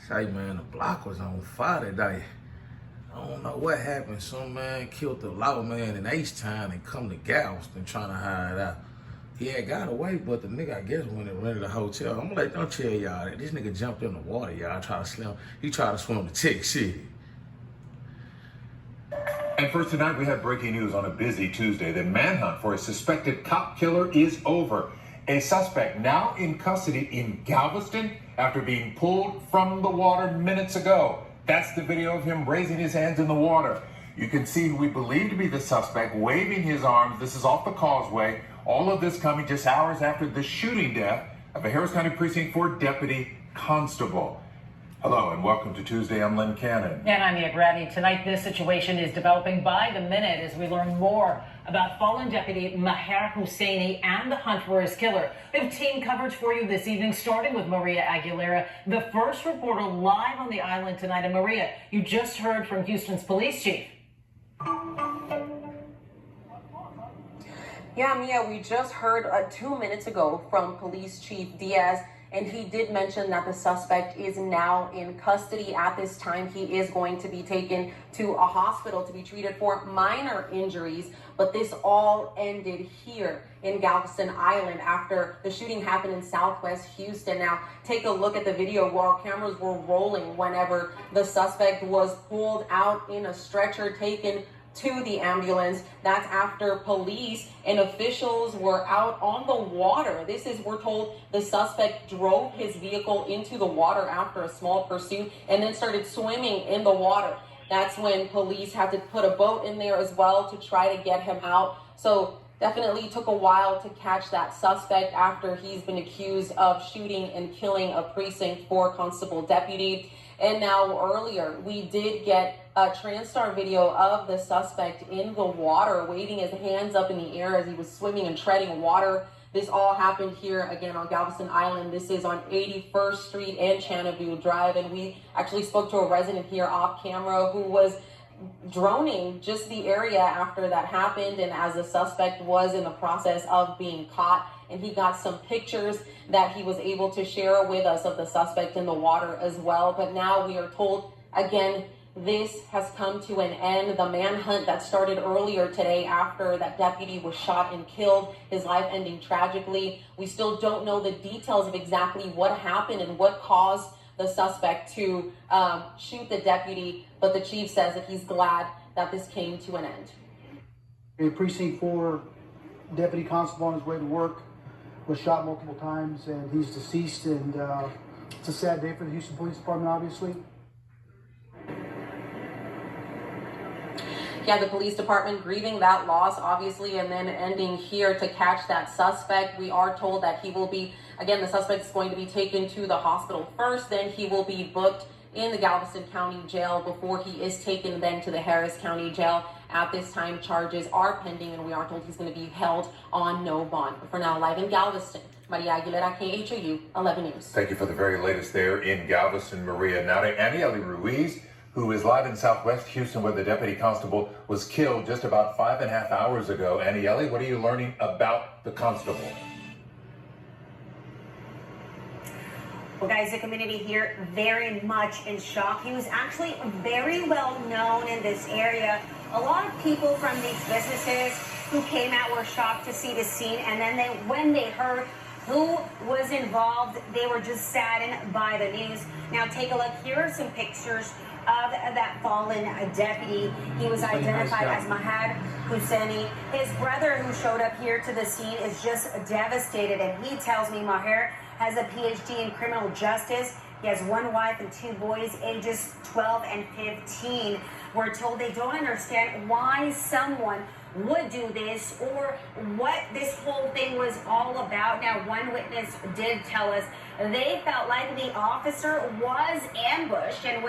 Say, man, the block was on fire today. I don't know what happened. Some man killed the law man in H-Town and come to Galveston trying to hide out. He had got away, but the nigga, I guess, when and rented a hotel. I'm like, don't tell y'all that. This nigga jumped in the water, y'all. He tried to swim to Texas City. And first tonight, we have breaking news on a busy Tuesday. The manhunt for a suspected cop killer is over. A suspect now in custody in Galveston after being pulled from the water minutes ago. That's the video of him raising his hands in the water. You can see who we believe to be the suspect waving his arms. This is off the causeway. All of this coming just hours after the shooting death of a Harris County Precinct 4 deputy constable. Hello and welcome to Tuesday. I'm Lynn Cannon. And I'm Mia Grady. Tonight, this situation is developing by the minute as we learn more about fallen deputy Maher Husseini and the hunt for his killer. We have team coverage for you this evening, starting with Maria Aguilera, the first reporter live on the island tonight. And Maria, you just heard from Houston's police chief. Yeah, Mia, we just heard 2 minutes ago from Police Chief Diaz, and he did mention that the suspect is now in custody. At this time, he is going to be taken to a hospital to be treated for minor injuries. But this all ended here in Galveston Island after the shooting happened in Southwest Houston. Now, take a look at the video where our cameras were rolling whenever the suspect was pulled out in a stretcher, taken to the ambulance. That's after police and officials were out on the water. This is, we're told, the suspect drove his vehicle into the water after a small pursuit and then started swimming in the water. That's when police had to put a boat in there as well to try to get him out. So definitely took a while to catch that suspect after he's been accused of shooting and killing a Precinct 4 constable deputy. And now earlier, we did get a TransStar video of the suspect in the water, waving his hands up in the air as he was swimming and treading water. This all happened here again on Galveston Island. This is on 81st Street and Channaview Drive. And we actually spoke to a resident here off camera who was droning just the area after that happened, and as the suspect was in the process of being caught. And he got some pictures that he was able to share with us of the suspect in the water as well. But now we are told, again, this has come to an end. The manhunt that started earlier today after that deputy was shot and killed, his life ending tragically. We still don't know the details of exactly what happened and what caused the suspect to shoot the deputy. But the chief says that he's glad that this came to an end. A Precinct 4 deputy constable on his way to work was shot multiple times, and he's deceased. And it's a sad day for the Houston Police Department, obviously. Yeah, the police department grieving that loss, obviously, and then ending here to catch that suspect. We are told that he will be, again, the suspect is going to be taken to the hospital first, then he will be booked in the Galveston County Jail before he is taken then to the Harris County Jail. At this time, charges are pending, and we are told he's going to be held on no bond. But for now, live in Galveston, Maria Aguilera, KHOU 11 News. Thank you for the very latest there in Galveston, Maria. Now to Anieli Ruiz, who is live in Southwest Houston, where the deputy constable was killed just about 5.5 hours ago. Anieli, what are you learning about the constable? Well, guys, the community here very much in shock. He was actually very well known in this area. A lot of people from these businesses who came out were shocked to see the scene, and then when they heard who was involved, they were just saddened by the news. Now take a look. Here are some pictures of that fallen deputy. He was identified as Maher Husseini. His brother, who showed up here to the scene, is just devastated, and he tells me Maher has a PhD in criminal justice. He has one wife and 2 boys, ages 12 and 15. We're told they don't understand why someone would do this or what this whole thing was all about. Now, one witness did tell us they felt like the officer was ambushed and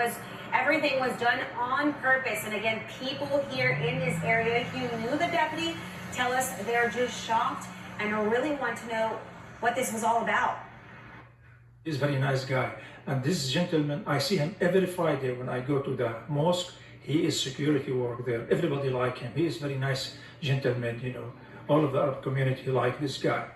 everything was done on purpose. And again, people here in this area who knew the deputy tell us they're just shocked and really want to know what this was all about. He's a very nice guy. And this gentleman, I see him every Friday when I go to the mosque. He is security work there. Everybody like him. He is very nice gentleman, you know. All of the Arab community like this guy.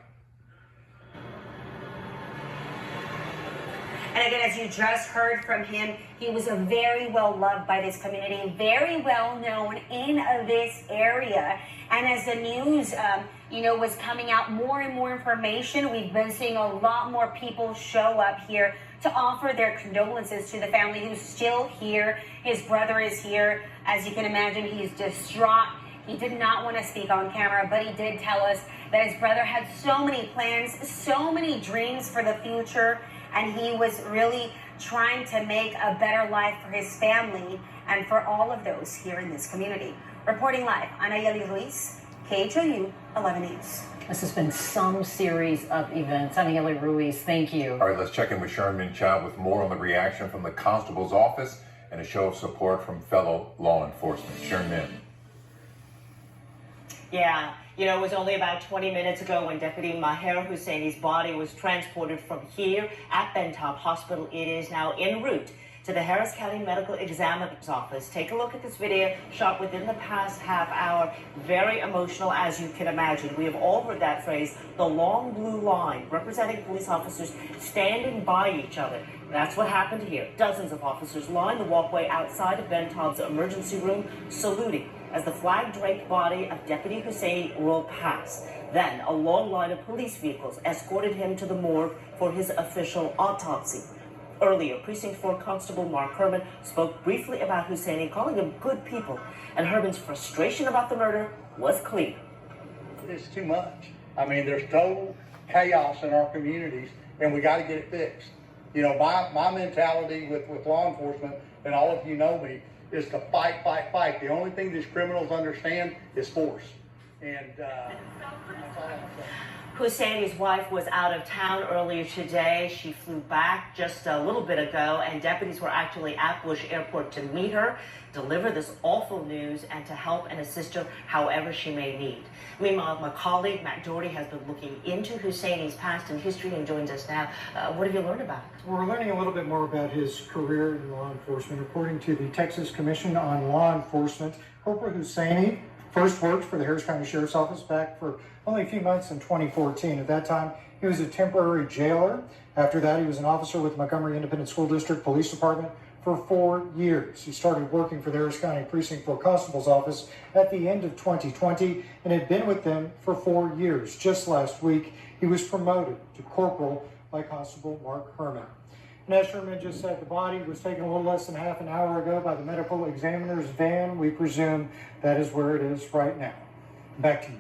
And again, as you just heard from him, he was very well loved by this community, very well known in this area. And as the news, was coming out, more and more information, we've been seeing a lot more people show up here to offer their condolences to the family who's still here. His brother is here. As you can imagine, he's distraught. He did not want to speak on camera, but he did tell us that his brother had so many plans, so many dreams for the future, and he was really trying to make a better life for his family and for all of those here in this community. Reporting live, Anayeli Ruiz, KHOU 11 News. This has been some series of events. Anayeli Ruiz, thank you. All right, let's check in with Sharon Chow with more on the reaction from the constable's office and a show of support from fellow law enforcement. Sharon Min. Yeah, it was only about 20 minutes ago when Deputy Maher Husseini's body was transported from here at Bentop Hospital. It is now en route to the Harris County Medical Examiner's Office. Take a look at this video shot within the past half hour. Very emotional, as you can imagine. We have all heard that phrase, the long blue line, representing police officers standing by each other. That's what happened here. Dozens of officers lined the walkway outside of Bentop's emergency room, saluting as the flag-draped body of Deputy Husseini rolled past. Then a long line of police vehicles escorted him to the morgue for his official autopsy. Earlier, Precinct 4 Constable Mark Herman spoke briefly about Husseini, calling them good people, and Herman's frustration about the murder was clear. It's too much. I mean, there's total chaos in our communities, and we got to get it fixed. My mentality with law enforcement, and all of you know me, is to fight, fight, fight. The only thing these criminals understand is force. And that's all I'm saying. Husseini's wife was out of town earlier today. She flew back just a little bit ago, and deputies were actually at Bush Airport to meet her, deliver this awful news, and to help and assist her however she may need. Meanwhile, my colleague Matt Doherty has been looking into Husseini's past and history and joins us now. What have you learned about it? Well, we're learning a little bit more about his career in law enforcement. According to the Texas Commission on Law Enforcement, Corporal Husseini first worked for the Harris County Sheriff's Office back for only a few months in 2014. At that time, he was a temporary jailer. After that, he was an officer with Montgomery Independent School District Police Department for 4 years. He started working for the Harris County Precinct 4 Constable's Office at the end of 2020 and had been with them for 4 years. Just last week, he was promoted to corporal by Constable Mark Herman. And as Sherman just said, the body was taken a little less than half an hour ago by the medical examiner's van. We presume that is where it is right now. Back to you.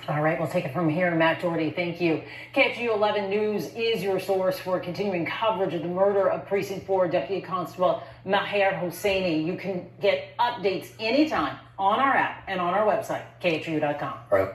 All right, we'll take it from here. Matt Doherty, thank you. KHOU 11 News is your source for continuing coverage of the murder of Precinct 4 Deputy Constable Maher Husseini. You can get updates anytime on our app and on our website, KHOU.com. All right.